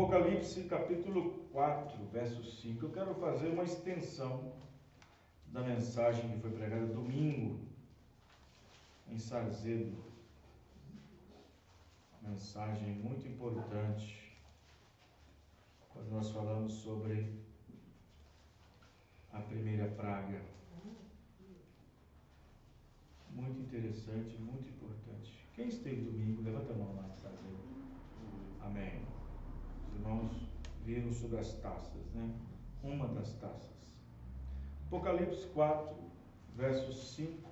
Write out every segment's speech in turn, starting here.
Apocalipse capítulo 4, verso 5. Eu quero fazer uma extensão da mensagem que foi pregada domingo em Sarzedo. Mensagem muito importante quando nós falamos sobre a primeira praga. Muito interessante, muito importante. Quem esteve domingo, levanta a mão lá, Sarzedo. Amém. Os irmãos viram sobre as taças, né? Uma das taças. Apocalipse 4, verso 5.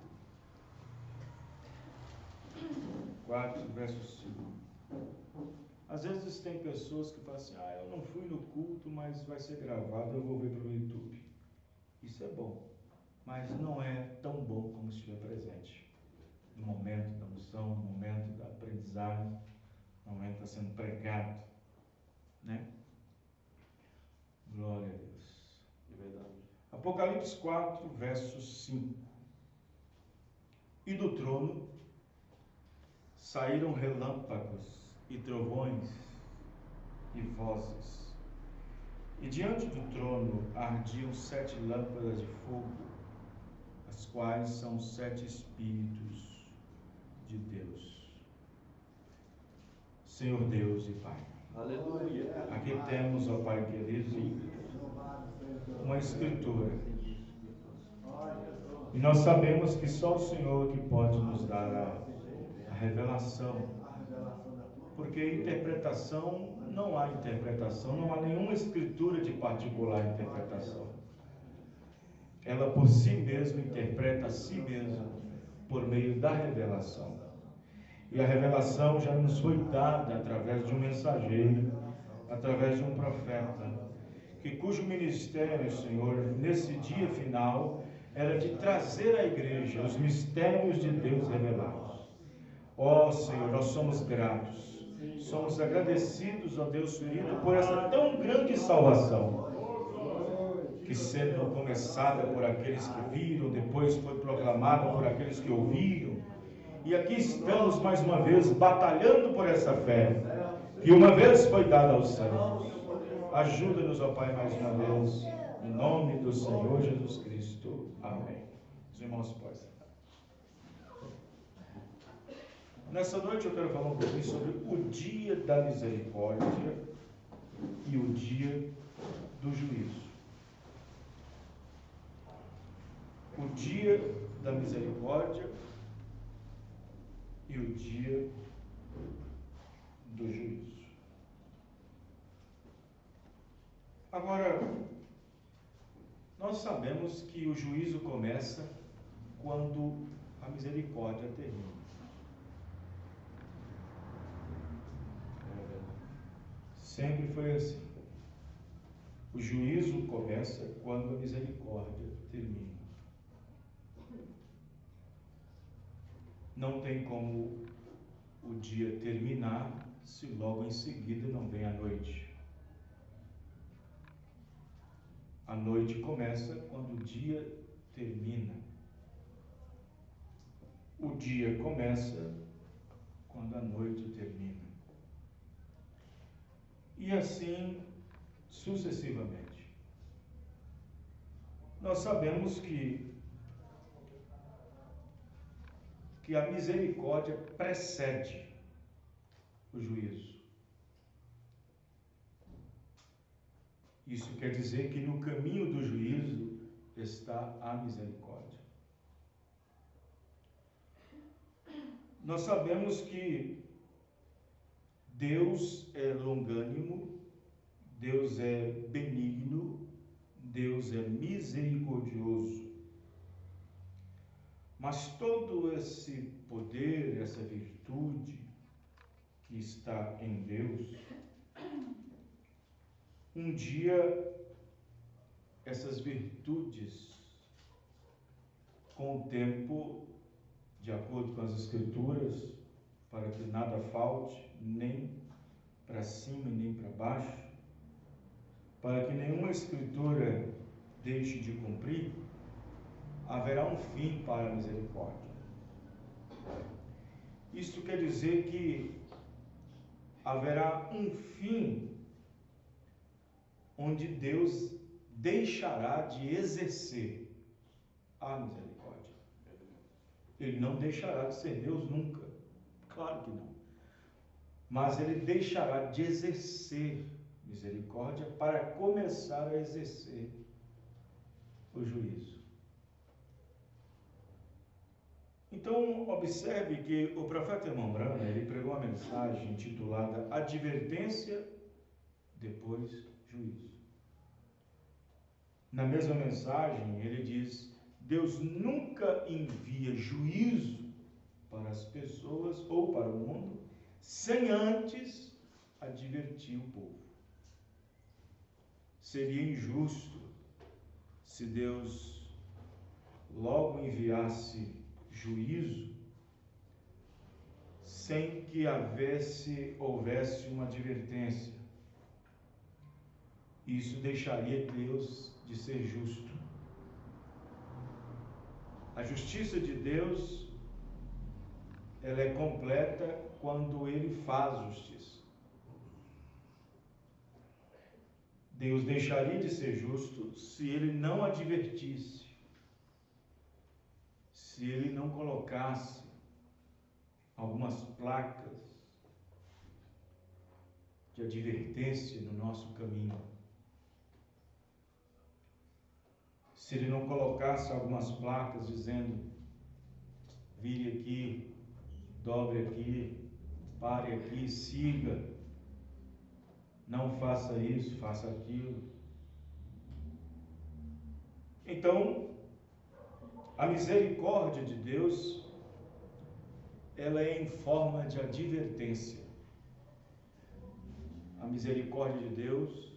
4, verso 5. Às vezes tem pessoas que falam assim: eu não fui no culto, mas vai ser gravado, eu vou ver pelo YouTube. Isso é bom, mas não é tão bom como se estiver presente. No momento da unção, no momento da aprendizagem, no momento que está sendo pregado. Né? Glória a Deus. É verdade. Apocalipse 4, verso 5. E do trono saíram relâmpagos e trovões e vozes. E diante do trono ardiam 7 lâmpadas de fogo, as quais são 7 Espíritos de Deus. Senhor Deus e Pai. Aleluia. Aqui temos, ó Pai querido, uma escritura. E nós sabemos que só o Senhor que pode nos dar a revelação. Porque interpretação, não há interpretação, não há nenhuma escritura de particular interpretação. Ela por si mesma interpreta a si mesma por meio da revelação. E a revelação já nos foi dada através de um mensageiro, através de um profeta, cujo ministério, Senhor, nesse dia final, era de trazer à igreja os mistérios de Deus revelados. Ó Senhor, nós somos gratos, somos agradecidos, ó Deus querido, por essa tão grande salvação, que sendo começada por aqueles que viram, depois foi proclamada por aqueles que ouviram. E aqui estamos mais uma vez batalhando por essa fé, que uma vez foi dada aos santos. Ajuda-nos, ó Pai, mais uma vez, em nome do Senhor Jesus Cristo. Amém. Os irmãos podem sentar. Nessa noite eu quero falar um pouquinho sobre o dia da misericórdia e o dia do juízo. O dia da misericórdia e o dia do juízo. Agora, nós sabemos que o juízo começa quando a misericórdia termina. Sempre foi assim. O juízo começa quando a misericórdia termina. Não tem como o dia terminar se logo em seguida não vem a noite. A noite começa quando o dia termina. O dia começa quando a noite termina. E assim sucessivamente. Nós sabemos que a misericórdia precede o juízo. Isso quer dizer que no caminho do juízo está a misericórdia. Nós sabemos que Deus é longânimo, Deus é benigno, Deus é misericordioso. Mas todo esse poder, essa virtude que está em Deus, um dia essas virtudes, com o tempo, de acordo com as Escrituras, para que nada falte, nem para cima nem para baixo, para que nenhuma Escritura deixe de cumprir, haverá um fim para a misericórdia. Isto quer dizer que haverá um fim onde Deus deixará de exercer a misericórdia. Ele não deixará de ser Deus nunca, claro que não. Mas ele deixará de exercer misericórdia para começar a exercer o juízo. Então, observe que o profeta Irmão Branham, ele pregou uma mensagem intitulada Advertência, depois Juízo. Na mesma mensagem, ele diz: Deus nunca envia juízo para as pessoas ou para o mundo sem antes advertir o povo. Seria injusto se Deus logo enviasse juízo sem que houvesse uma advertência. Isso deixaria Deus de ser justo. A justiça de Deus, ela é completa quando Ele faz justiça. Deus deixaria de ser justo se Ele não advertisse, se Ele não colocasse algumas placas de advertência no nosso caminho. Se Ele não colocasse algumas placas dizendo: vire aqui, dobre aqui, pare aqui, siga, não faça isso, faça aquilo. Então, a misericórdia de Deus, ela é em forma de advertência. A misericórdia de Deus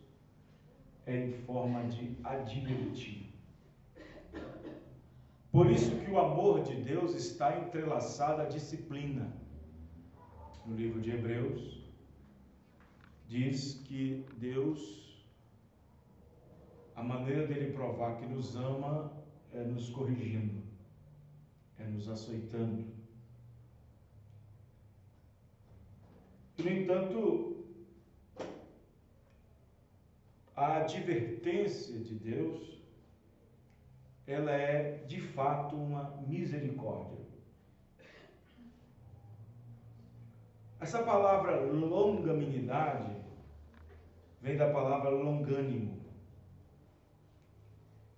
é em forma de advertir. Por isso que o amor de Deus está entrelaçado à disciplina. No livro de Hebreus, diz que Deus, a maneira dele provar que nos ama é nos corrigindo, é nos açoitando. No entanto, a advertência de Deus, ela é de fato uma misericórdia. Essa palavra longanimidade vem da palavra longânimo.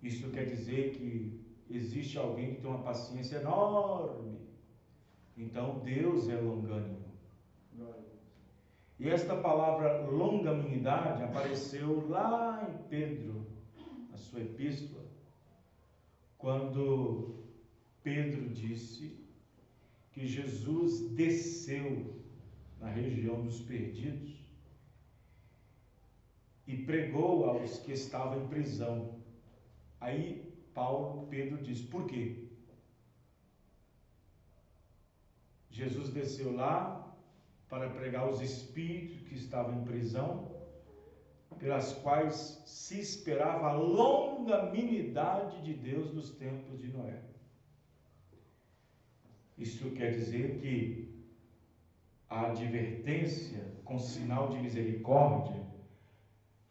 Isso quer dizer que existe alguém que tem uma paciência enorme. Então Deus é longânimo. E esta palavra longanimidade apareceu lá em Pedro, na sua epístola, quando Pedro disse que Jesus desceu na região dos perdidos e pregou aos que estavam em prisão. Aí Pedro diz: por quê? Jesus desceu lá para pregar aos espíritos que estavam em prisão, pelas quais se esperava a longanimidade de Deus nos tempos de Noé. Isso quer dizer que a advertência com sinal de misericórdia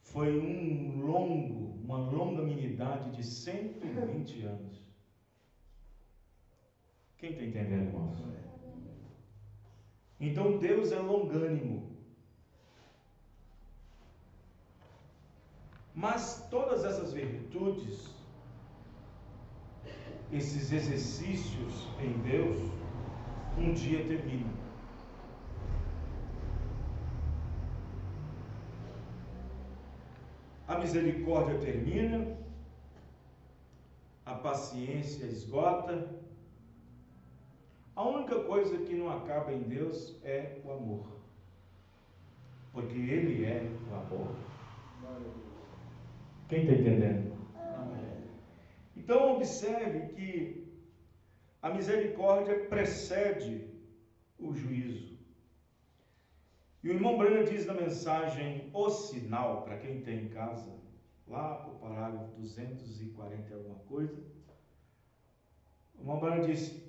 foi uma longanimidade de 120 anos. Quem está entendendo, irmãos? Então Deus é longânimo. Mas todas essas virtudes, esses exercícios em Deus, um dia terminam. A misericórdia termina, a paciência esgota. A única coisa que não acaba em Deus é o amor, porque Ele é o amor. Quem está entendendo? Então observe que a misericórdia precede o juízo. E o irmão Branham diz na mensagem O Sinal, para quem tem em casa, lá para o parágrafo 240 e alguma coisa, o irmão Branham diz: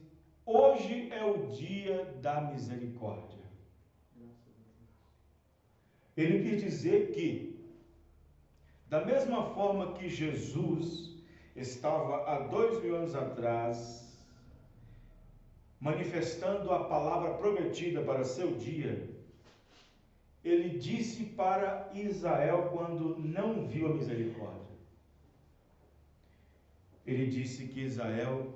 hoje é o dia da misericórdia. Ele quis dizer que Da mesma forma que Jesus estava há 2000 anos atrás manifestando a palavra prometida para seu dia, ele disse para Israel quando não viu a misericórdia. Ele disse que Israel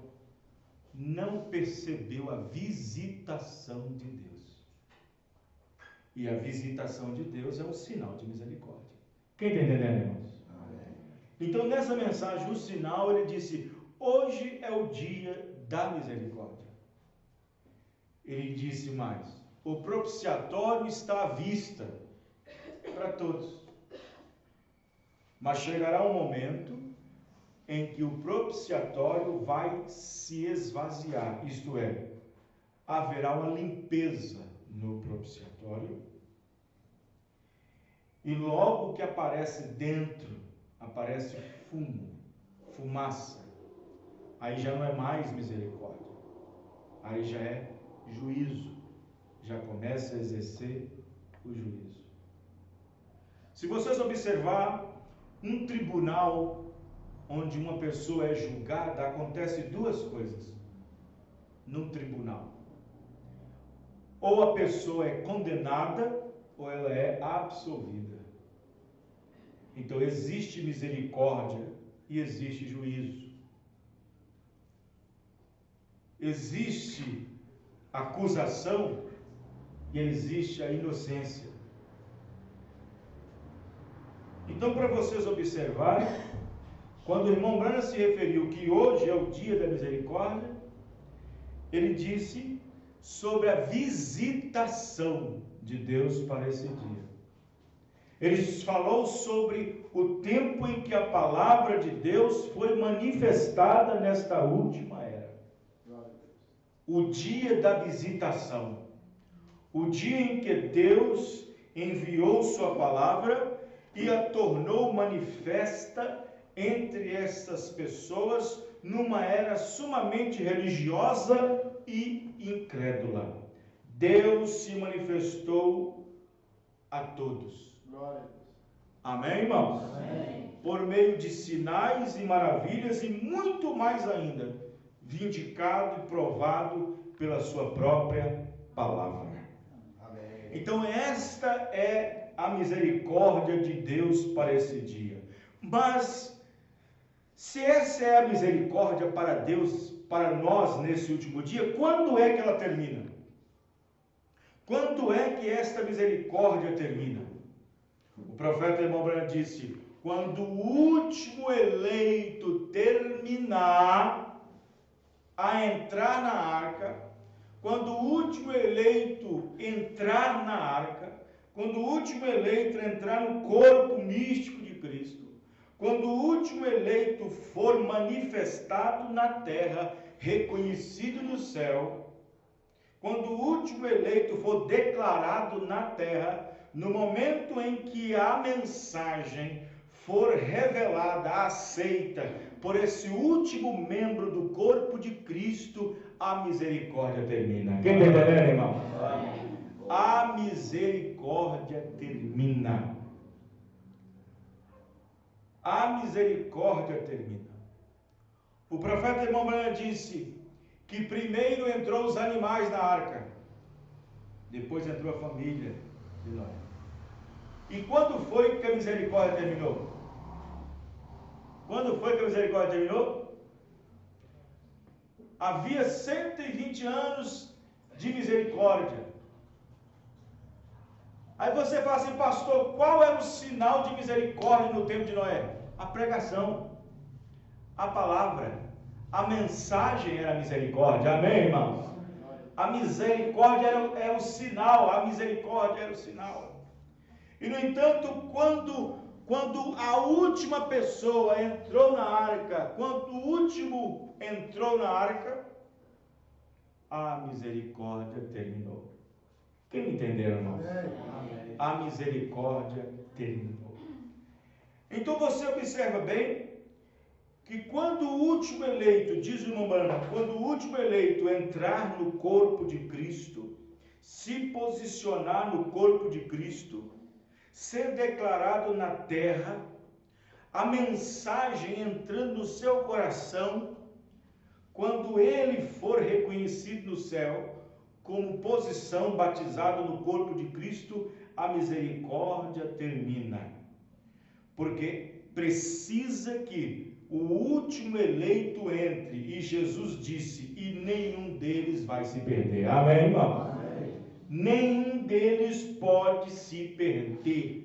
não percebeu a visitação de Deus. E a visitação de Deus é um sinal de misericórdia. Quem está entendendo, irmãos? Então, nessa mensagem, o sinal, ele disse: hoje é o dia da misericórdia. Ele disse mais: o propiciatório está à vista para todos. Mas chegará um momento em que o propiciatório vai se esvaziar, isto é, haverá uma limpeza no propiciatório, e logo que aparece dentro, aparece fumo, fumaça, aí já não é mais misericórdia, aí já é juízo, já começa a exercer o juízo. Se vocês observar um tribunal onde uma pessoa é julgada, acontece duas coisas num tribunal: ou a pessoa é condenada ou ela é absolvida. Então existe misericórdia e existe juízo. Existe acusação e existe a inocência. Então, para vocês observarem, quando o irmão Branham se referiu que hoje é o dia da misericórdia, ele disse sobre a visitação de Deus para esse dia. Ele falou sobre o tempo em que a palavra de Deus foi manifestada nesta última era. O dia da visitação. O dia em que Deus enviou sua palavra e a tornou manifesta entre essas pessoas numa era sumamente religiosa e incrédula. Deus se manifestou a todos. Amém, irmãos? Amém. Por meio de sinais e maravilhas e muito mais ainda, vindicado e provado pela sua própria palavra. Amém. Então esta é a misericórdia de Deus para esse dia. Mas se essa é a misericórdia para Deus, para nós nesse último dia, quando é que ela termina? Quando é que esta misericórdia termina? O profeta irmão Branham disse: quando o último eleito terminar a entrar na arca, quando o último eleito entrar na arca, quando o último eleito entrar no corpo místico de Cristo, quando o último eleito for manifestado na terra, reconhecido no céu, quando o último eleito for declarado na terra, no momento em que a mensagem for revelada, aceita por esse último membro do corpo de Cristo, a misericórdia termina. Quem está entendendo, irmão? A misericórdia termina. A misericórdia termina. O profeta irmão Branham disse que primeiro entrou os animais na arca, depois entrou a família de Noé. E quando foi que a misericórdia terminou? Quando foi que a misericórdia terminou? Havia 120 anos de misericórdia. Aí você fala assim: pastor, qual era o sinal de misericórdia no tempo de Noé? A pregação, a palavra, a mensagem era a misericórdia. Amém, irmãos? A misericórdia era o sinal, a misericórdia era o sinal. E no entanto, quando a última pessoa entrou na arca, quando o último entrou na arca, a misericórdia terminou. Quem entenderam, irmãos? A misericórdia terminou. Então você observa bem que quando o último eleito, diz o irmão Branham, quando o último eleito entrar no corpo de Cristo, se posicionar no corpo de Cristo, ser declarado na terra, a mensagem entrando no seu coração, quando ele for reconhecido no céu como posição, batizado no corpo de Cristo, a misericórdia termina. Porque precisa que o último eleito entre, e Jesus disse, e nenhum deles vai se perder. Amém, irmão? Amém. Nenhum deles pode se perder.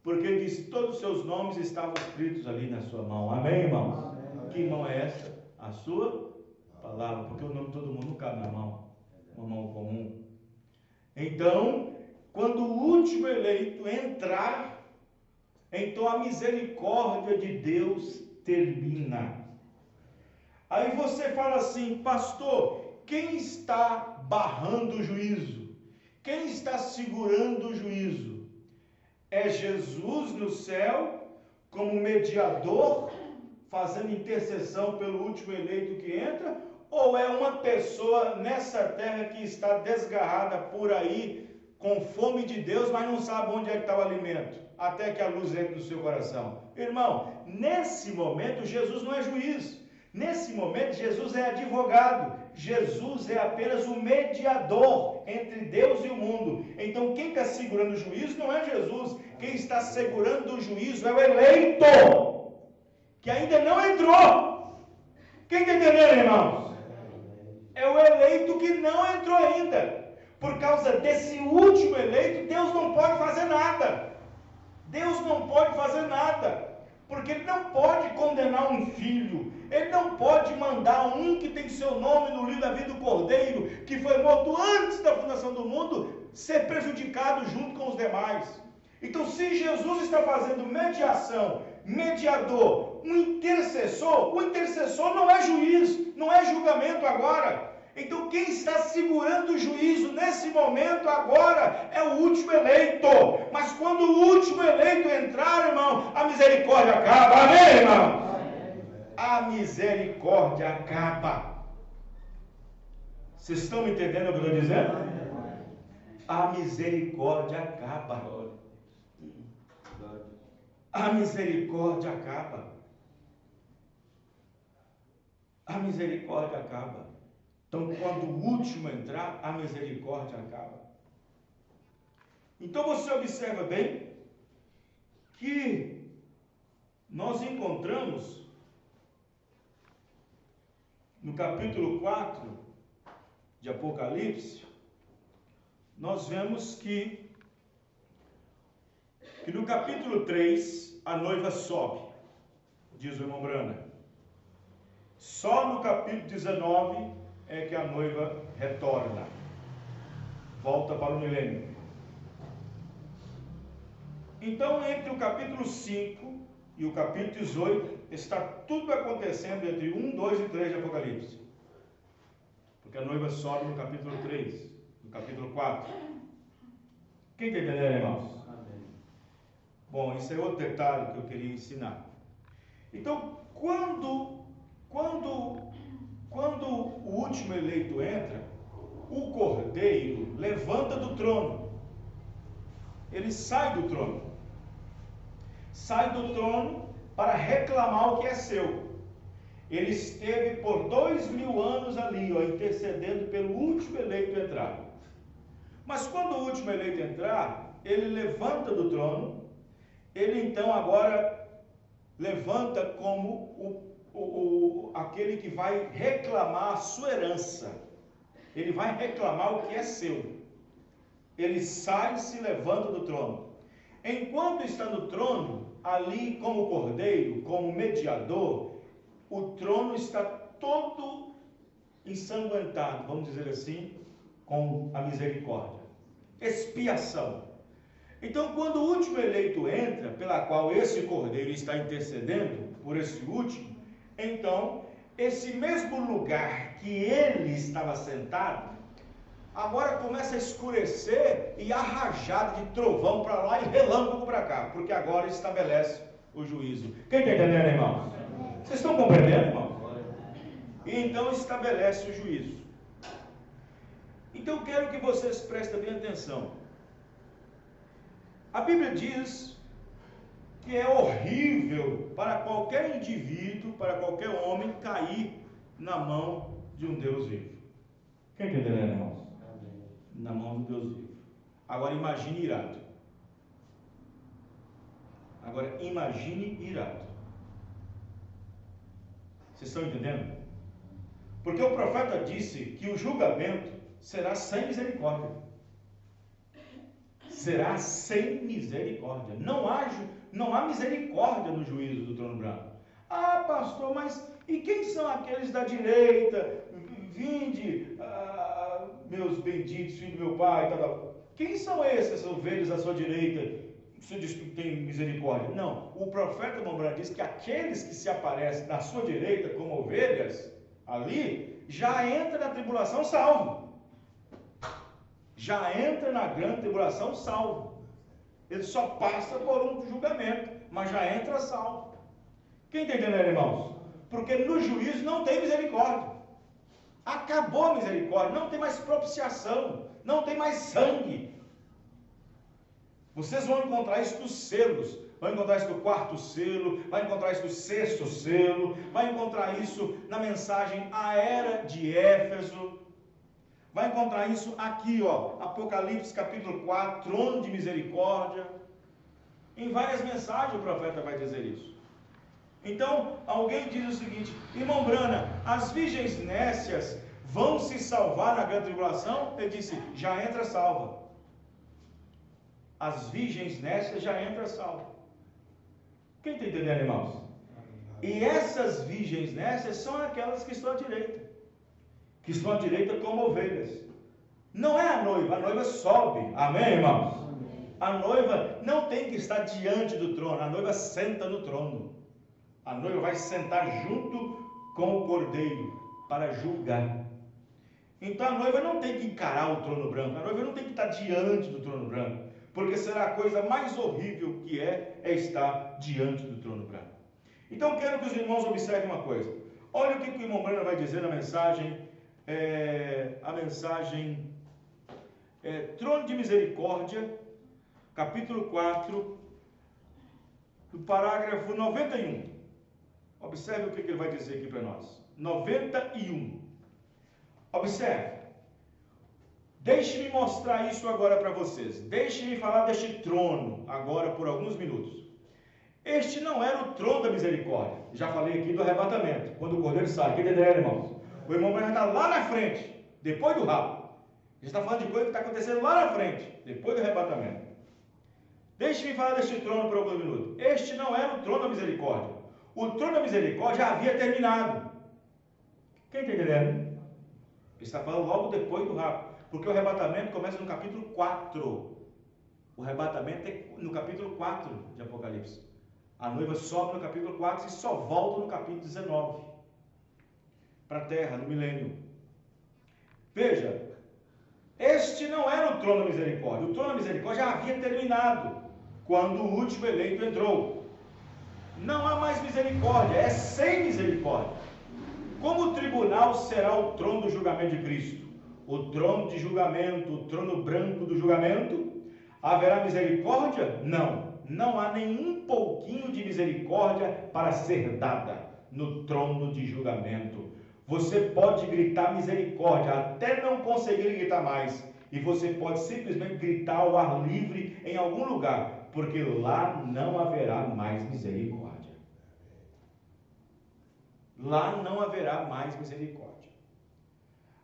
Porque ele disse, todos os seus nomes estavam escritos ali na sua mão. Amém, irmãos? Amém. Que mão é essa? A sua palavra. Porque o nome de todo mundo não cabe na mão. Uma mão comum. Então, quando o último eleito entrar, então a misericórdia de Deus termina. Aí você fala assim, pastor, quem está barrando o juízo? Quem está segurando o juízo? É Jesus no céu, como mediador, fazendo intercessão pelo último eleito que entra? Ou é uma pessoa nessa terra que está desgarrada por aí, com fome de Deus, mas não sabe onde é que está o alimento, até que a luz entre no seu coração? Irmão, nesse momento Jesus não é juiz. Nesse momento Jesus é advogado. Jesus é apenas o mediador entre Deus e o mundo. Então quem está segurando o juízo não é Jesus. Quem está segurando o juízo é o eleito, que ainda não entrou. Quem está entendendo, irmãos? É o eleito que não entrou ainda. Por causa desse último eleito, Deus não pode fazer nada. Deus não pode fazer nada. Porque Ele não pode condenar um filho. Ele não pode mandar um que tem seu nome no livro da vida do Cordeiro, que foi morto antes da fundação do mundo, ser prejudicado junto com os demais. Então, se Jesus está fazendo mediação, mediador, o intercessor não é juiz, não é julgamento agora. Então, quem está segurando o juízo nesse momento agora é o último eleito. Mas quando o último eleito entrar, irmão, a misericórdia acaba. Amém, irmão? A misericórdia acaba. Vocês estão me entendendo o que eu estou dizendo? A misericórdia acaba. A misericórdia acaba. A misericórdia acaba. Então, quando o último entrar, a misericórdia acaba. Então, você observa bem que nós encontramos no capítulo 4 de Apocalipse, nós vemos que no capítulo 3, a noiva sobe, diz o irmão Brana. Só no capítulo 19 é que a noiva retorna, volta para o milênio. Então, entre o capítulo 5 e o capítulo 18, está tudo acontecendo entre 1, 2 e 3 de Apocalipse. Porque a noiva sobe no capítulo 3, no capítulo 4. Quem está entendendo, irmãos? Amém. Bom, isso é outro detalhe que eu queria ensinar. Então, quando o último eleito entra, o cordeiro levanta do trono. Ele sai do trono. Sai do trono para reclamar o que é seu. Ele esteve por 2000 anos ali, intercedendo pelo último eleito entrar. Mas quando o último eleito entrar, ele levanta do trono. Ele então agora levanta como aquele que vai reclamar a sua herança. Ele vai reclamar o que é seu. Ele sai e se levanta do trono. Enquanto está no trono, ali como cordeiro, como mediador, o trono está todo ensanguentado, vamos dizer assim, com a misericórdia. Expiação. Então, quando o último eleito entra, pela qual esse cordeiro está intercedendo por esse último, então, esse mesmo lugar que ele estava sentado, agora começa a escurecer e a rajada de trovão para lá e relâmpago para cá, porque agora estabelece o juízo. Quem está entendendo, irmãos? Vocês estão compreendendo, irmãos? E então estabelece o juízo. Então eu quero que vocês prestem bem atenção. A Bíblia diz que é horrível para qualquer indivíduo, para qualquer homem cair na mão de um Deus vivo. Quem entendeu, irmãos? Na mão do Deus vivo. Agora imagine irado. Agora imagine irado. Vocês estão entendendo? Porque o profeta disse que o julgamento será sem misericórdia. Será sem misericórdia. Não há misericórdia no juízo do trono branco. Ah, pastor, mas e quem são aqueles da direita? Vinde, meus benditos, filho do meu pai, tal. Quem são essas ovelhas à sua direita? Você diz que tem misericórdia. Não, o profeta Mombra diz que aqueles que se aparecem na sua direita como ovelhas, ali, já entra na tribulação salvo. Já entra na grande tribulação salvo. Ele só passa por um julgamento, mas já entra salvo. Quem está entendendo, irmãos? Porque no juízo não tem misericórdia. Acabou a misericórdia, não tem mais propiciação, não tem mais sangue. Vocês vão encontrar isso dos selos, vão encontrar isso do quarto selo, vai encontrar isso do sexto selo, vai encontrar isso na mensagem à era de Éfeso, vai encontrar isso aqui, ó, Apocalipse capítulo 4, trono de misericórdia. Em várias mensagens o profeta vai dizer isso. Então, alguém diz o seguinte: irmão Brana, as virgens nécias vão se salvar na grande tribulação? Ele disse, já entra salva. As virgens nécias já entram salva. Quem está entendendo, irmãos? E essas virgens nécias são aquelas que estão à direita. Que estão à direita como ovelhas. Não é a noiva sobe. Amém, irmãos? A noiva não tem que estar diante do trono, a noiva senta no trono. A noiva vai sentar junto com o cordeiro para julgar. Então a noiva não tem que encarar o trono branco, a noiva não tem que estar diante do trono branco, porque será a coisa mais horrível que é estar diante do trono branco. Então quero que os irmãos observem uma coisa. Olha o que o irmão Brana vai dizer na mensagem, Trono de Misericórdia, capítulo 4, do parágrafo 91. Observe o que ele vai dizer aqui para nós. 91. Observe. Deixe-me mostrar isso agora para vocês. Deixe-me falar deste trono agora por alguns minutos. Este não era o trono da misericórdia. Já falei aqui do arrebatamento. Quando o cordeiro sai. Quem entendeu, irmãos? O irmão vai estar lá na frente, depois do rabo. A gente está falando de coisa que está acontecendo lá na frente, depois do arrebatamento. Deixe-me falar deste trono por alguns minutos. Este não era o trono da misericórdia. O trono da misericórdia já havia terminado. Quem está entendendo? Ele está falando logo depois do rapto. Porque o arrebatamento começa no capítulo 4. O arrebatamento é no capítulo 4 de Apocalipse. A noiva sobe no capítulo 4 e só volta no capítulo 19. Para a terra, no milênio. Veja, este não era o trono da misericórdia. O trono da misericórdia já havia terminado quando o último eleito entrou. Não há mais misericórdia, é sem misericórdia. Como o tribunal será o trono do julgamento de Cristo? O trono de julgamento, o trono branco do julgamento? Haverá misericórdia? Não. Não há nenhum pouquinho de misericórdia para ser dada no trono de julgamento. Você pode gritar misericórdia até não conseguir gritar mais. E você pode simplesmente gritar ao ar livre em algum lugar, porque lá não haverá mais misericórdia. Lá não haverá mais misericórdia.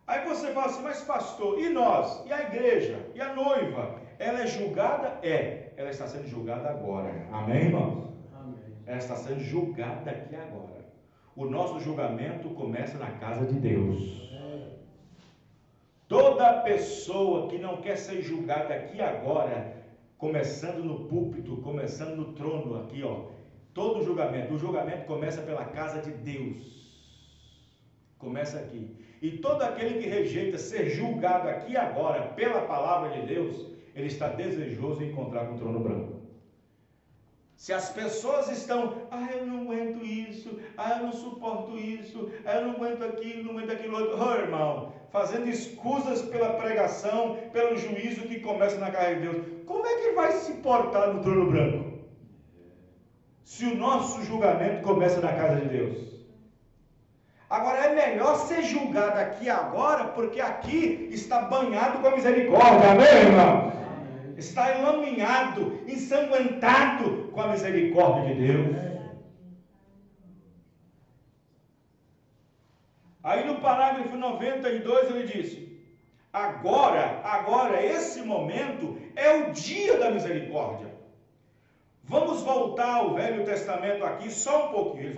Aí você fala assim, mas pastor, e nós? E a igreja? E a noiva? Ela é julgada? É. Ela está sendo julgada agora. Amém, irmãos? Amém. Ela está sendo julgada aqui agora. O nosso julgamento começa na casa de Deus. Toda pessoa que não quer ser julgada aqui agora, começando no púlpito, começando no trono aqui, ó, todo julgamento, o julgamento começa pela casa de Deus. Começa aqui. E todo aquele que rejeita ser julgado aqui agora pela palavra de Deus, ele está desejoso de encontrar com o trono branco. Se as pessoas estão, eu não aguento isso, eu não suporto isso, eu não aguento aquilo, não aguento aquilo outro. Oh, irmão, fazendo escusas pela pregação, pelo juízo que começa na casa de Deus. Como é que vai se portar no trono branco? se o nosso julgamento começa na casa de Deus. Agora, é melhor ser julgado aqui agora, porque aqui está banhado com a misericórdia, amém, irmão? Está enlameado, ensanguentado com a misericórdia de Deus. Aí no parágrafo 92 ele disse: agora, esse momento é o dia da misericórdia. Vamos voltar ao Velho Testamento aqui só um pouquinho.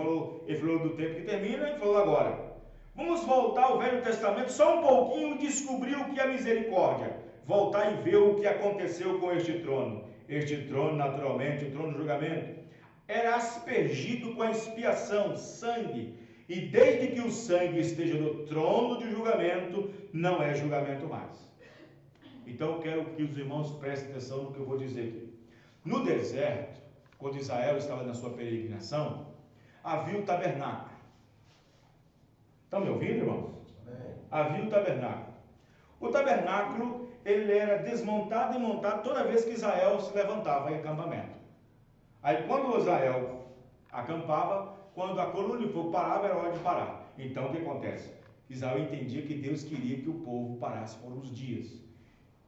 Ele falou do tempo que termina, ele falou agora. Vamos voltar ao Velho Testamento só um pouquinho e descobrir o que é misericórdia. Voltar e ver o que aconteceu com este trono. Este trono, naturalmente, o trono do julgamento, era aspergido com a expiação, sangue. E desde que o sangue esteja no trono de julgamento, não é julgamento mais. Então eu quero que os irmãos prestem atenção no que eu vou dizer aqui. No deserto, quando Israel estava na sua peregrinação, havia o tabernáculo. Estão me ouvindo, irmãos? Havia o tabernáculo. O tabernáculo, ele era desmontado e montado toda vez que Israel se levantava em acampamento. Aí quando Israel acampava, quando a coluna de fogo parava, era hora de parar. Então o que acontece? Israel entendia que Deus queria que o povo parasse por uns dias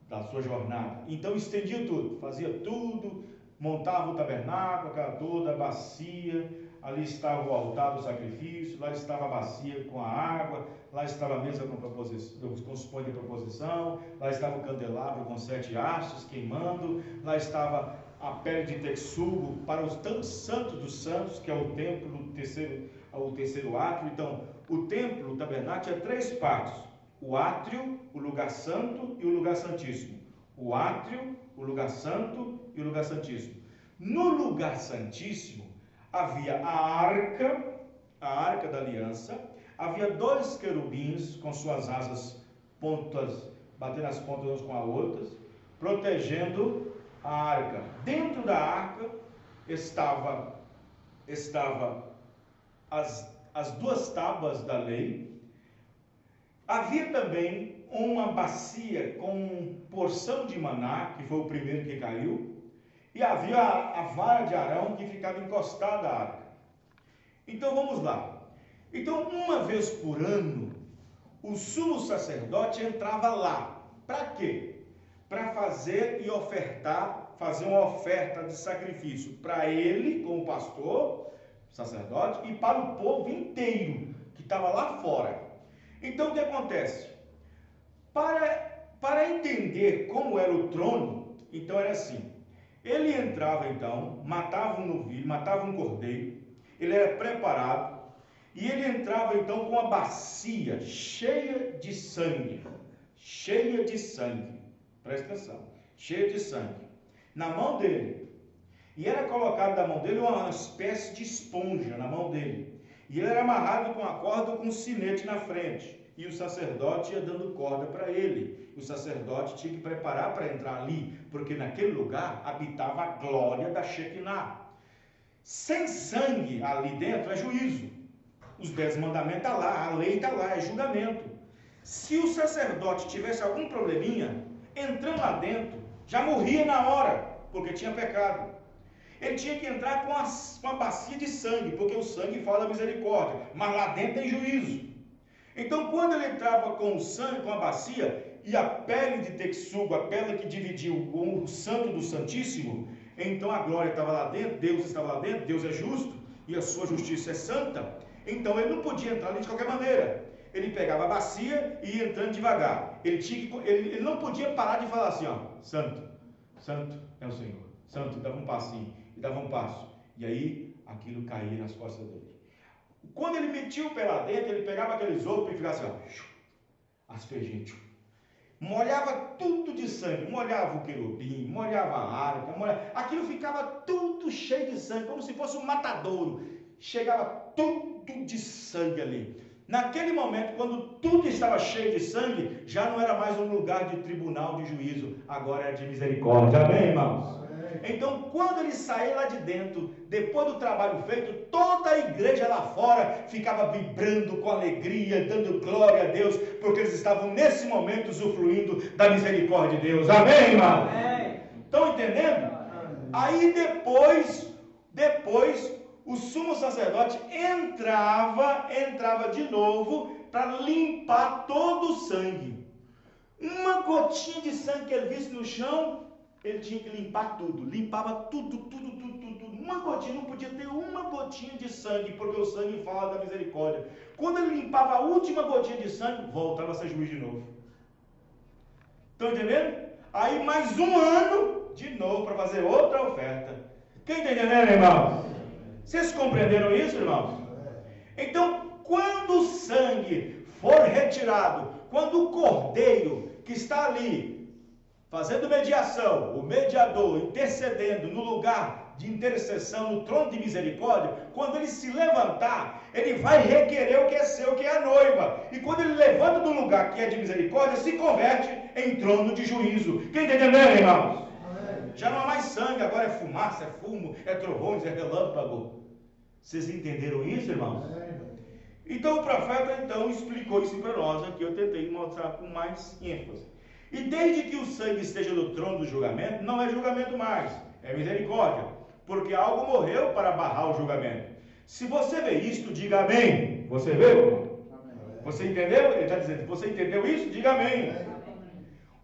da sua jornada. Então estendia tudo, fazia tudo, montava o tabernáculo, aquela toda a bacia, ali estava o altar do sacrifício, lá estava a bacia com a água, lá estava a mesa com os pães de proposição, lá estava o candelabro com 7 hastes queimando, lá estava a pele de texugo para os santos dos santos, que é o templo, o terceiro átrio. Então, o templo, o tabernáculo, tinha 3 partes: o átrio, o lugar santo e o lugar santíssimo. O átrio, o lugar santo e o lugar santíssimo. No lugar santíssimo havia a arca da aliança, havia 2 querubins com suas asas batendo as pontas umas com as outras, protegendo a arca. Dentro da arca estava as 2 tábuas da lei. Havia também uma bacia com porção de maná, que foi o primeiro que caiu, e havia a vara de Arão que ficava encostada à arca. Então vamos lá. Então, uma vez por ano, o sumo sacerdote entrava lá. Para quê? Para fazer uma oferta de sacrifício para ele, como pastor, sacerdote, e para o povo inteiro que estava lá fora. Então o que acontece? Para entender como era o trono, então era assim: ele entrava então, matava um novilho, matava um cordeiro, ele era preparado, e ele entrava então com a bacia cheia de sangue, presta atenção, cheia de sangue, na mão dele, e era colocado na mão dele uma espécie de esponja na mão dele, e ele era amarrado com a corda com um sinete na frente, e o sacerdote ia dando corda para ele. O sacerdote tinha que preparar para entrar ali, porque naquele lugar habitava a glória da Shekinah. Sem sangue ali dentro é juízo. Os 10 mandamentos estão lá, a lei está lá, é julgamento. Se o sacerdote tivesse algum probleminha, entrando lá dentro, já morria na hora, porque tinha pecado. Ele tinha que entrar com uma bacia de sangue, porque o sangue fala da misericórdia, mas lá dentro tem juízo. Então, quando ele entrava com o sangue, com a bacia, e a pele de texugo, a pele que dividiu o santo do santíssimo, então a glória estava lá dentro, Deus estava lá dentro, Deus é justo, e a sua justiça é santa. Então, ele não podia entrar ali de qualquer maneira. Ele pegava a bacia e ia entrando devagar. Ele não podia parar de falar assim, ó: santo, santo é o Senhor. Santo, dava um passinho, e dava um passo. E aí, aquilo caía nas costas dele. Quando ele metia o pé lá dentro, ele pegava aqueles outros e ficava assim, ó, aspergente. Molhava tudo de sangue, molhava o querubim, molhava a arca, aquilo ficava tudo cheio de sangue, como se fosse um matadouro. Chegava tudo de sangue ali. Naquele momento, quando tudo estava cheio de sangue, já não era mais um lugar de tribunal de juízo, agora era de misericórdia. Amém, irmãos? Então, quando ele saía lá de dentro, depois do trabalho feito, toda a igreja lá fora ficava vibrando com alegria, dando glória a Deus, porque eles estavam nesse momento usufruindo da misericórdia de Deus. Amém, irmão? Estão entendendo? Aí depois, depois o sumo sacerdote entrava de novo para limpar todo o sangue. Uma gotinha de sangue que ele visse no chão, ele tinha que limpar tudo. Limpava tudo. Uma gotinha, não podia ter uma gotinha de sangue, porque o sangue fala da misericórdia. Quando ele limpava a última gotinha de sangue, voltava a ser juiz de novo. Estão entendendo? Aí mais um ano, de novo, para fazer outra oferta. Quem está entendendo, irmãos? Vocês compreenderam isso, irmãos? Então, quando o sangue for retirado, quando o cordeiro que está ali, fazendo mediação, o mediador intercedendo no lugar de intercessão, no trono de misericórdia, quando ele se levantar, ele vai requerer o que é seu, que é a noiva. E quando ele levanta do lugar que é de misericórdia, se converte em trono de juízo. Quem está entendendo, irmãos? Já não há mais sangue, agora é fumaça, é fumo, é trovões, é relâmpago. Vocês entenderam isso, irmãos? Então o profeta explicou isso para nós aqui, eu tentei mostrar com mais ênfase. E desde que o sangue esteja no trono do julgamento, não é julgamento mais, é misericórdia, porque algo morreu para barrar o julgamento. Se você vê isto, diga amém. Você vê, irmão? Você entendeu? Ele está dizendo, você entendeu isso? Diga amém.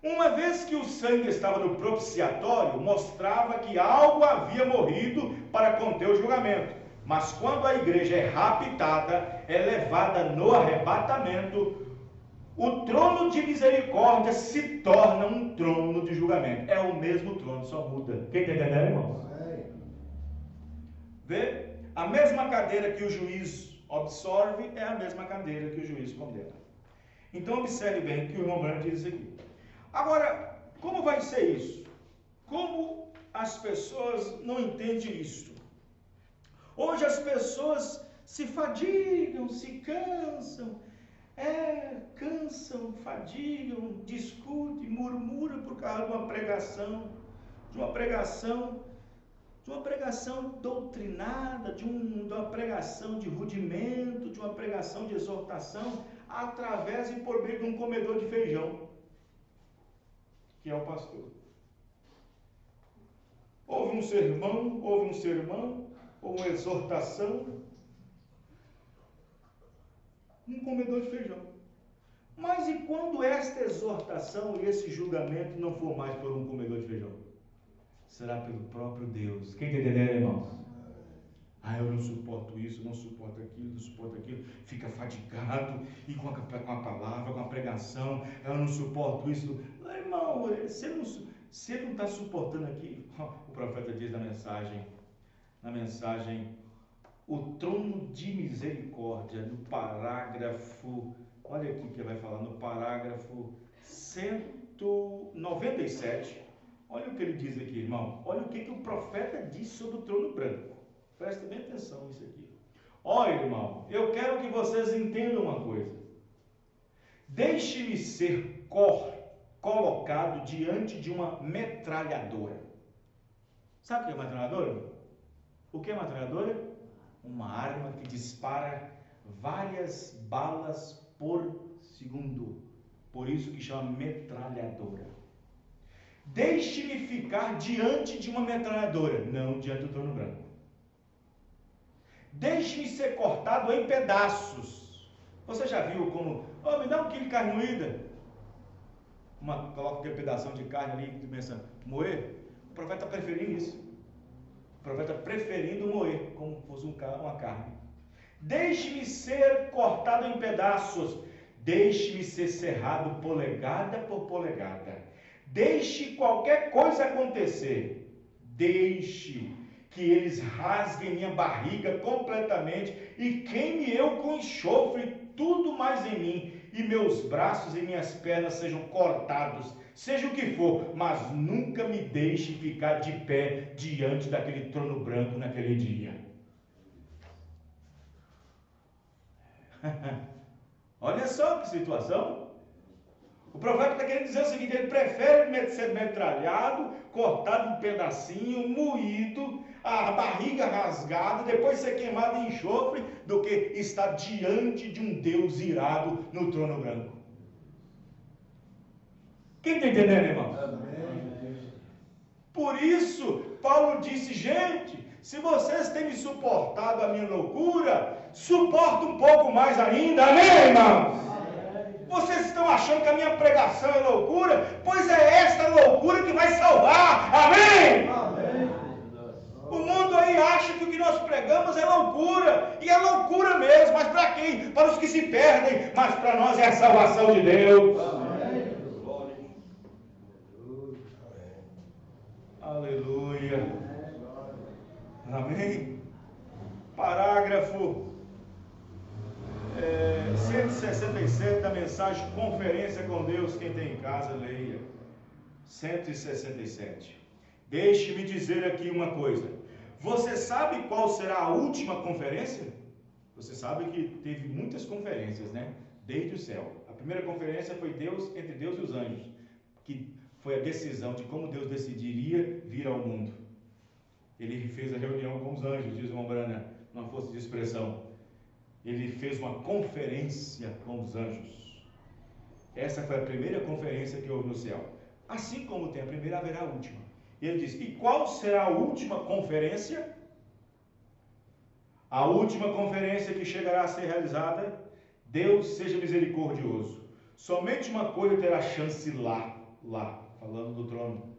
Uma vez que o sangue estava no propiciatório, mostrava que algo havia morrido para conter o julgamento. Mas quando a igreja é raptada, é levada no arrebatamento, o trono de misericórdia se torna um trono de julgamento. É o mesmo trono, só muda. Quem está entendendo, irmãos? Vê? A mesma cadeira que o juiz absorve é a mesma cadeira que o juiz condena. Então observe bem que o irmão Branco diz aqui. Agora, como vai ser isso? Como as pessoas não entendem isto? Hoje as pessoas se fadigam, se cansam, fadigam, discutem, murmuram por causa de uma pregação doutrinada, de uma pregação de rudimento, de uma pregação de exortação, através e por meio de um comedor de feijão, que é o pastor. Houve um sermão, ou uma exortação, um comedor de feijão. Mas e quando esta exortação e esse julgamento não for mais por um comedor de feijão? Será pelo próprio Deus. Quem está entendendo, irmãos? Eu não suporto isso, não suporto aquilo, fica fadigado, e com a palavra, com a pregação, eu não suporto isso. Irmão, você não está suportando aqui, o profeta diz na mensagem, o trono de misericórdia, no parágrafo, olha aqui que ele vai falar, no parágrafo 197, olha o que ele diz aqui, irmão, olha o que o profeta diz sobre o trono branco, presta bem atenção nisso aqui. Olha, irmão, eu quero que vocês entendam uma coisa, deixe-me ser colocado diante de uma metralhadora. Sabe o que é metralhadora? O que é metralhadora? Uma arma que dispara várias balas por segundo. Por isso que chama metralhadora. Deixe-me ficar diante de uma metralhadora, não diante do trono branco. Deixe-me ser cortado em pedaços. Você já viu como... me dá um quilo de carne moída. Coloca aquele pedação de carne ali que tu pensa, moer. O profeta está preferindo isso. O profeta preferindo moer, como fosse uma carne. Deixe-me ser cortado em pedaços. Deixe-me ser serrado polegada por polegada. Deixe qualquer coisa acontecer. Deixe que eles rasguem minha barriga completamente e queime eu com enxofre tudo mais em mim, e meus braços e minhas pernas sejam cortados, seja o que for, mas nunca me deixe ficar de pé diante daquele trono branco naquele dia. Olha só que situação. O profeta está querendo dizer o seguinte: ele prefere ser metralhado, cortado em pedacinho, moído, a barriga rasgada, depois ser queimado em enxofre, do que estar diante de um Deus irado no trono branco. Quem está entendendo, irmão? Por isso, Paulo disse, gente, Se vocês têm me suportado a minha loucura, suporta um pouco mais ainda. Amém, irmãos? Vocês estão achando que a minha pregação é loucura? Pois é esta loucura que vai salvar. Amém? Amém. O mundo aí acha que o que nós pregamos é loucura. E é loucura mesmo. Mas para quem? Para os que se perdem. Mas para nós é a salvação de Deus. Amém. Aleluia. Amém. Parágrafo 167 da mensagem Conferência com Deus. Quem tem em casa, leia. 167. Deixe-me dizer aqui uma coisa. Você sabe qual será a última conferência? Você sabe que teve muitas conferências, né? Desde o céu. A primeira conferência foi entre Deus e os anjos, que foi a decisão de como Deus decidiria vir ao mundo. Ele fez a reunião com os anjos, diz o irmão Branham, numa força de expressão. Ele fez uma conferência com os anjos. Essa foi a primeira conferência que houve no céu. Assim como tem a primeira, haverá a última. Ele diz, e qual será a última conferência? A última conferência que chegará a ser realizada, Deus seja misericordioso. Somente uma coisa terá chance lá, falando do trono.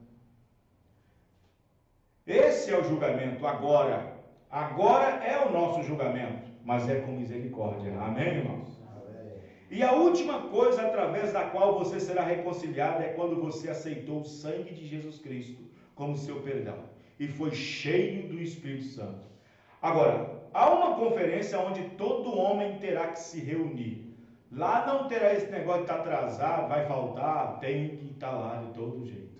Esse é o julgamento agora. Agora é o nosso julgamento, mas é com misericórdia. Amém, irmãos? Amém. E a última coisa através da qual você será reconciliado é quando você aceitou o sangue de Jesus Cristo como seu perdão e foi cheio do Espírito Santo. Agora, há uma conferência onde todo homem terá que se reunir. Lá não terá esse negócio de estar atrasado, vai faltar, tem que estar lá de todo jeito.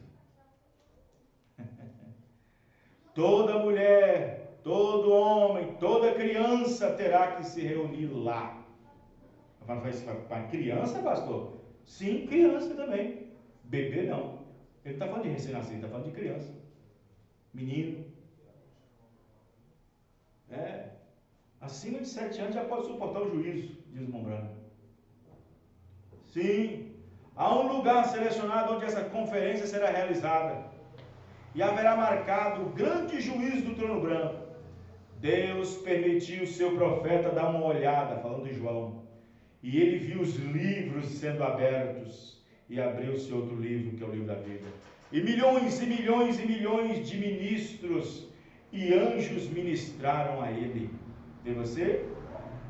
Toda mulher, todo homem, toda criança terá que se reunir lá. Para criança, pastor? Sim, criança também. Bebê não. Ele não está falando de recém-nascido, ele está falando de criança. Menino. Acima de 7 anos já pode suportar o juízo, diz o irmão Branham. Sim, há um lugar selecionado onde essa conferência será realizada. E haverá marcado o grande juízo do trono branco. Deus permitiu o seu profeta dar uma olhada, falando de João. E ele viu os livros sendo abertos. E abriu-se outro livro, que é o livro da vida. E milhões e milhões e milhões de ministros e anjos ministraram a ele. Vê você?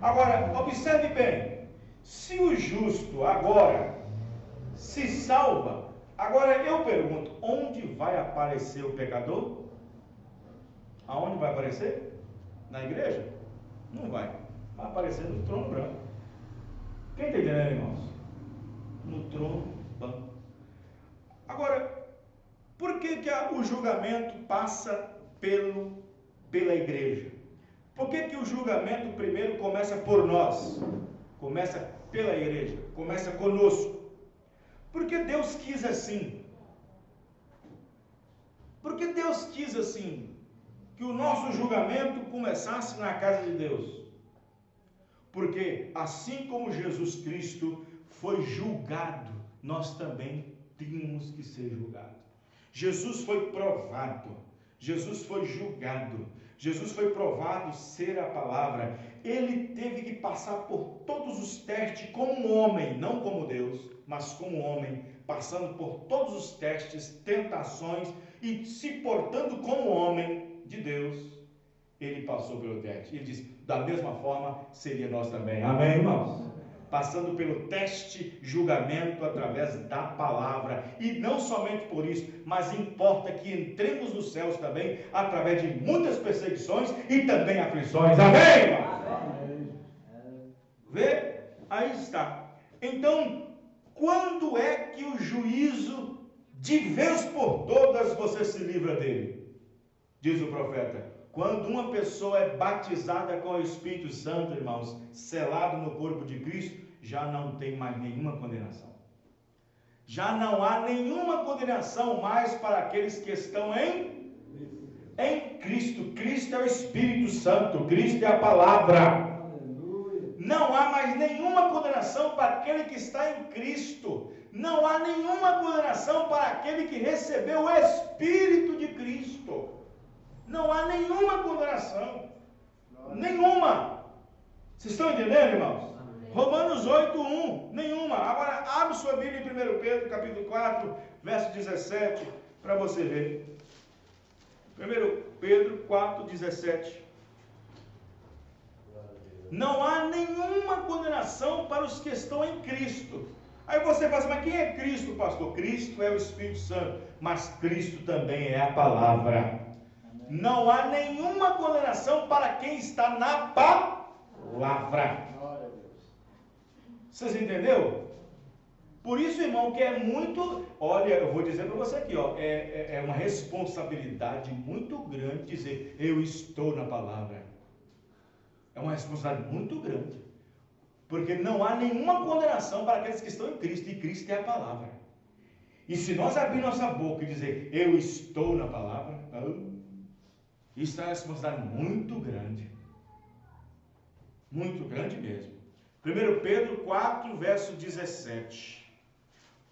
Agora, observe bem. Se o justo agora se salva, agora eu pergunto, onde vai aparecer o pecador? Aonde vai aparecer? Na igreja? Não vai. Vai aparecer no trono branco. Quem está entendendo, irmãos? No trono branco. Agora, por que o julgamento passa pela igreja? Por que o julgamento primeiro começa por nós? Começa pela igreja, começa conosco. Porque Deus quis assim. Porque Deus quis assim, que o nosso julgamento começasse na casa de Deus. Porque assim como Jesus Cristo foi julgado, nós também tínhamos que ser julgados. Jesus foi provado, Jesus foi julgado, Jesus foi provado ser a palavra. Ele teve que passar por todos os testes como um homem, não como Deus, mas como homem, passando por todos os testes, tentações e se portando como homem de Deus. Ele passou pelo teste. Ele disse, da mesma forma, seria nós também. Amém, irmãos? Passando pelo teste, julgamento através da palavra. E não somente por isso, mas importa que entremos nos céus também, através de muitas perseguições e também aflições. Amém, irmãos? Amém. Vê? Aí está. Então, quando é que o juízo, de vez por todas, você se livra dele? Diz o profeta. Quando uma pessoa é batizada com o Espírito Santo, irmãos, selado no corpo de Cristo, já não tem mais nenhuma condenação. Já não há nenhuma condenação mais para aqueles que estão em Cristo. Cristo é o Espírito Santo, Cristo é a palavra. Não há mais nenhuma condenação para aquele que está em Cristo. Não há nenhuma condenação para aquele que recebeu o Espírito de Cristo. Não há nenhuma condenação. Nenhuma. Vocês estão entendendo, irmãos? Romanos 8:1, nenhuma. Agora, abre sua Bíblia em 1 Pedro, capítulo 4, verso 17, para você ver. 1 Pedro 4:17. Não há nenhuma condenação para os que estão em Cristo. Aí você fala assim, mas quem é Cristo, pastor? Cristo é o Espírito Santo, mas Cristo também é a palavra. Não há nenhuma condenação para quem está na palavra. Vocês entenderam? Por isso, irmão, que é muito... Olha, eu vou dizer para você aqui, ó, é uma responsabilidade muito grande dizer, eu estou na palavra. É uma responsabilidade muito grande. Porque não há nenhuma condenação para aqueles que estão em Cristo, e Cristo é a palavra. E se nós abrir nossa boca e dizer, eu estou na palavra, isso é uma responsabilidade muito grande. Muito grande mesmo. 1 Pedro 4, verso 17.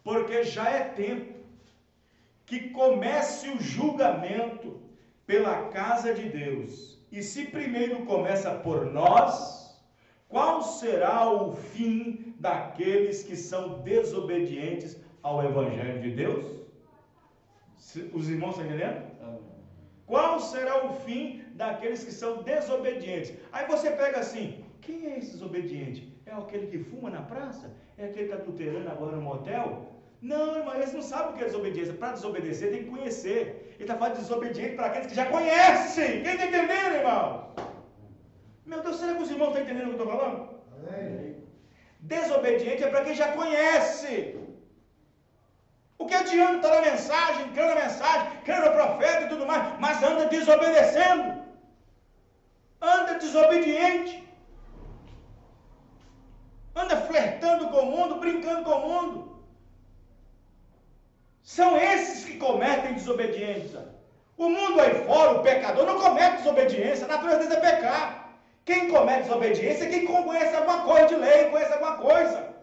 Porque já é tempo que comece o julgamento pela casa de Deus. E se primeiro começa por nós, qual será o fim daqueles que são desobedientes ao Evangelho de Deus? Os irmãos estão entendendo? Qual será o fim daqueles que são desobedientes? Aí você pega assim, quem é esse desobediente? É aquele que fuma na praça? É aquele que está adulterando agora no motel? Não, irmão, eles não sabem o que é desobediência. Para desobedecer tem que conhecer. Ele está falando de desobediente para aqueles que já conhecem. Quem está entendendo, irmão? Meu Deus, será que os irmãos estão entendendo o que eu estou falando? Amém. Desobediente é para quem já conhece. O que adianta estar na mensagem, crendo no profeta e tudo mais, mas anda desobedecendo. Anda desobediente. Anda flertando com o mundo, brincando com o mundo. São esses que cometem desobediência. O mundo aí fora, o pecador, não comete desobediência. A natureza deles é pecar. Quem comete desobediência é quem conhece alguma coisa de lei, conhece alguma coisa.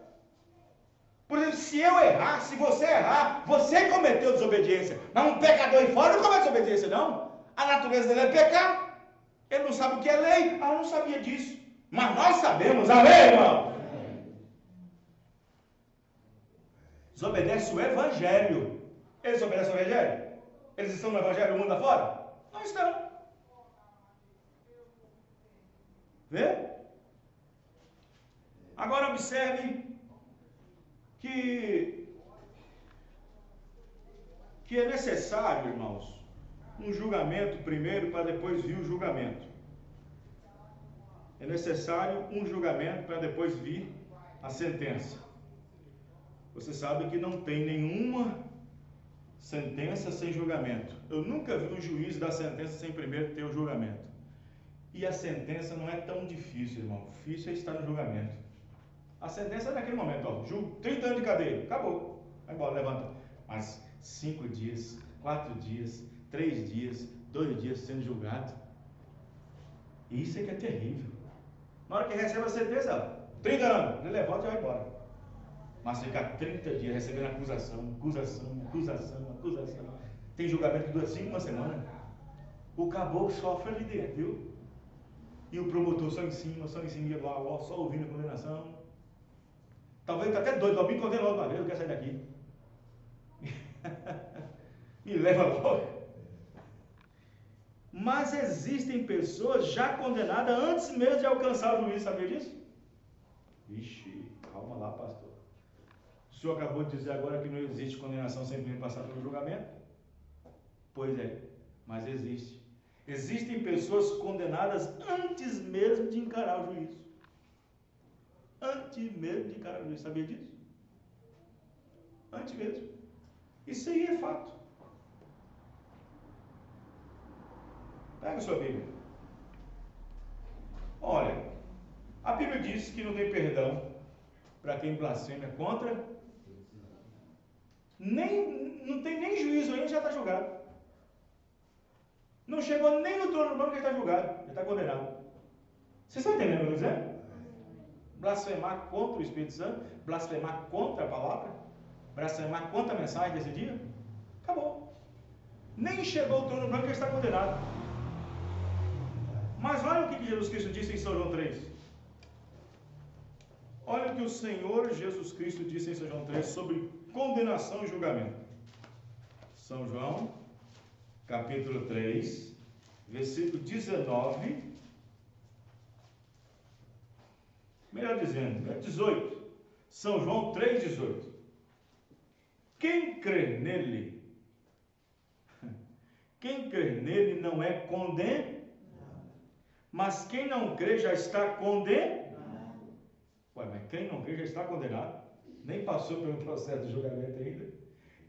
Por exemplo, se eu errar, se você errar, você cometeu desobediência. Mas um pecador aí fora não comete desobediência, não. A natureza dele é pecar. Ele não sabe o que é lei. Eu não sabia disso. Mas nós sabemos, amém, irmão? Desobedece o Evangelho. Eles obedecem o Evangelho? Eles estão no Evangelho, o mundo lá fora? Não estão. Vê? Agora observe que é necessário, irmãos, um julgamento primeiro para depois vir o julgamento. É necessário um julgamento para depois vir a sentença. Você sabe que não tem nenhuma sentença sem julgamento. Eu nunca vi um juiz dar sentença sem primeiro ter o julgamento. E a sentença não é tão difícil, irmão. Difícil é estar no julgamento. A sentença é naquele momento, ó, 30 anos de cadeia, acabou. Vai embora, levanta. Mas 5 dias, 4 dias, 3 dias, 2 dias sendo julgado. Isso é que é terrível. Na hora que recebe a sentença, ó, 30 anos, ele levanta e vai embora. Mas ficar 30 dias recebendo acusação. Tem julgamento que dura 5 uma semana. O caboclo sofre ali dentro, viu? E o promotor só em cima, só ouvindo a condenação. Talvez ele está até doido, me condena logo uma vez, eu quero sair daqui. Me leva logo. Mas existem pessoas já condenadas antes mesmo de alcançar o juiz, sabia disso? Vixe, calma lá, pastor. O senhor acabou de dizer agora que não existe condenação sem primeiro passar pelo julgamento? Pois é, mas existe. Existem pessoas condenadas antes mesmo de encarar o juízo. Antes mesmo de encarar o juízo, sabia disso? Antes mesmo. Isso aí é fato. Pega a sua Bíblia. Olha, a Bíblia diz que não tem perdão para quem blasfema contra. Não tem nem juízo ainda, já está julgado. Não chegou nem no trono branco que está julgado, já está condenado. Vocês estão entendendo o que eu estou dizendo? Blasfemar contra o Espírito Santo, blasfemar contra a palavra, blasfemar contra a mensagem desse dia, acabou. Nem chegou o trono branco que está condenado. que Jesus Cristo disse em São João 3. Olha o que o Senhor Jesus Cristo disse em São João 3 sobre condenação e julgamento. São João, capítulo 3, versículo 19. Melhor dizendo, 18. São João 3, 18. Quem crer nele não é condenado, mas quem não crê já está condenado. Ué, mas quem não crê já está condenado? Nem passou pelo processo de julgamento ainda.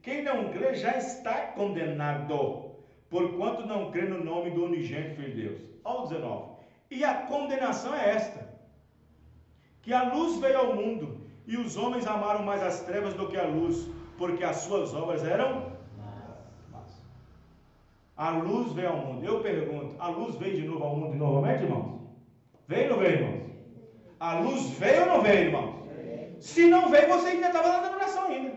Quem não crê já está condenado, porquanto não crê no nome do unigênito Filho de Deus. Olha o 19. E a condenação é esta: que a luz veio ao mundo, e os homens amaram mais as trevas do que a luz, porque as suas obras eram más. A luz veio ao mundo. Eu pergunto, a luz veio de novo ao mundo novamente, irmãos? Veio ou não veio, irmãos? A luz veio ou não veio, irmãos? Se não veio, você ainda estava na denominação ainda.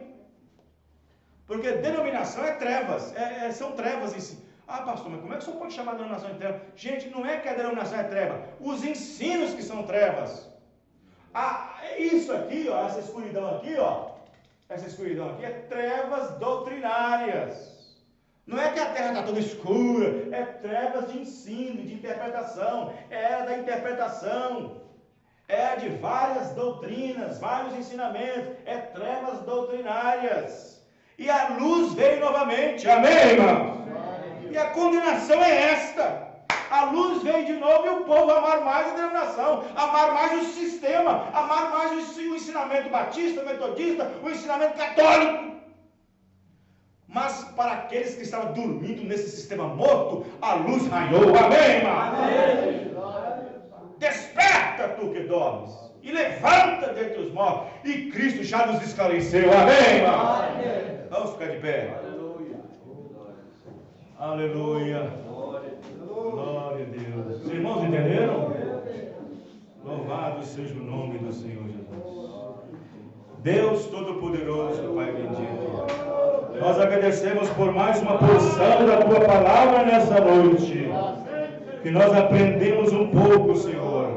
Porque denominação é trevas, são trevas em si. Ah, pastor, mas como é que o senhor pode chamar a denominação de trevas? Gente, não é que a denominação é treva, os ensinos que são trevas. Isso aqui, ó, essa escuridão aqui, é trevas doutrinárias. Não é que a terra está toda escura, é trevas de ensino, de interpretação, era da interpretação, é de várias doutrinas, vários ensinamentos, é trevas doutrinárias. E a luz veio novamente, amém, irmão? E a condenação é esta: a luz veio de novo e o povo amar mais a denominação, amar mais o sistema, amar mais o ensinamento batista, metodista, o ensinamento católico. Mas para aqueles que estavam dormindo nesse sistema morto, a luz raiou, amém, irmão? Amém. Desperta, tu que dormes, e levanta dentre os mortos, e Cristo já nos esclareceu, amém, irmão? Amém. Vamos ficar de pé. Aleluia. Aleluia. Glória a Deus. Os irmãos entenderam? Louvado seja o nome do Senhor Jesus. Deus Todo-Poderoso, Pai bendito, nós agradecemos por mais uma porção da Tua Palavra nessa noite, que nós aprendemos um pouco, Senhor,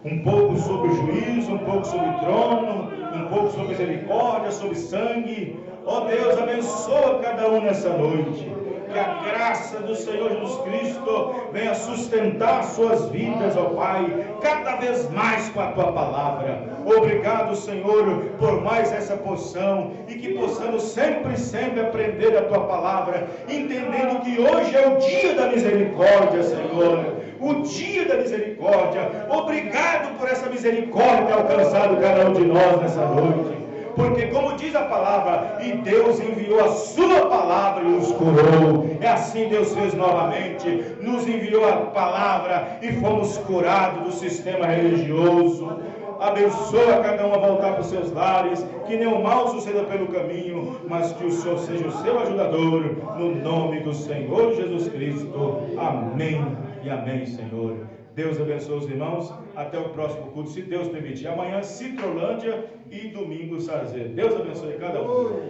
um pouco sobre o juízo, um pouco sobre o trono, um pouco sobre misericórdia, sobre sangue. Ó Deus, abençoa cada um nessa noite. Que a graça do Senhor Jesus Cristo venha sustentar suas vidas, ó Pai, cada vez mais com a Tua Palavra. Obrigado, Senhor, por mais essa porção, e que possamos sempre aprender a Tua Palavra, entendendo que hoje é o dia da misericórdia, Senhor. O dia da misericórdia. Obrigado por essa misericórdia ter alcançado cada um de nós nessa noite. Porque como diz a palavra, e Deus enviou a sua palavra e nos curou. É assim Deus fez novamente, nos enviou a palavra e fomos curados do sistema religioso. Abençoa cada um a voltar para os seus lares, que nenhum mal suceda pelo caminho, mas que o Senhor seja o seu ajudador, no nome do Senhor Jesus Cristo. Amém e amém, Senhor. Deus abençoe os irmãos. Até o próximo culto, se Deus permitir. Amanhã, Citrolândia, e domingo, Sarzeiro. Deus abençoe cada um.